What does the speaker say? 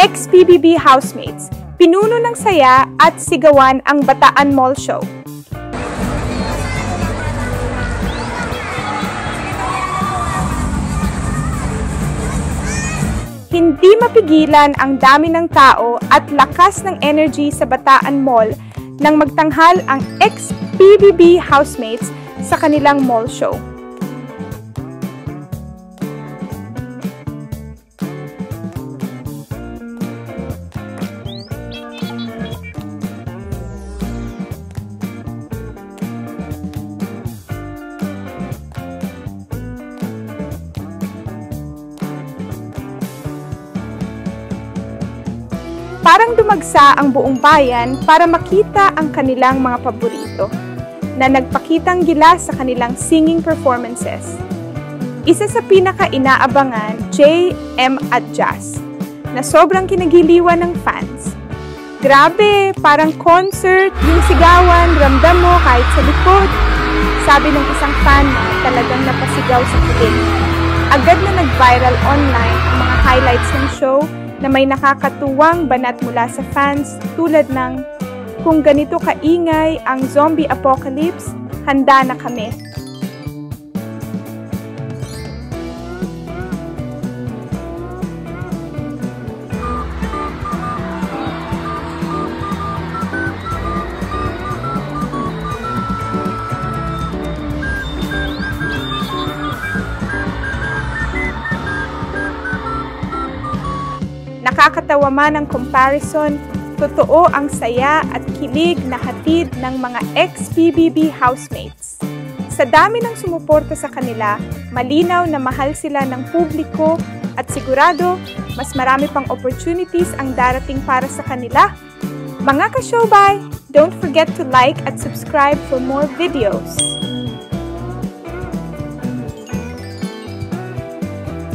Ex-PBB housemates, pinuno ng saya at sigawan ang Bataan Mall Show. Hindi mapigilan ang dami ng tao at lakas ng energy sa Bataan Mall nang magtanghal ang ex-PBB housemates sa kanilang mall show. Parang dumagsa ang buong bayan para makita ang kanilang mga paborito na nagpakitang gilas sa kanilang singing performances. Isa sa pinaka-inaabangan, JM at Jazz, na sobrang kinagiliwan ng fans. Grabe, parang concert, yung sigawan, ramdam mo kahit sa likod. Sabi ng isang fan na talagang napasigaw sa kilig. Agad na nag-viral online ang mga highlights ng show na may nakakatuwang banat mula sa fans tulad ng "Kung ganito kaingay ang zombie apocalypse, handa na kami." Nakakatawa man ang comparison, totoo ang saya at kilig na hatid ng mga ex-PBB housemates. Sa dami ng sumuporta sa kanila, malinaw na mahal sila ng publiko at sigurado mas marami pang opportunities ang darating para sa kanila. Mga ka-showbay, don't forget to like at subscribe for more videos.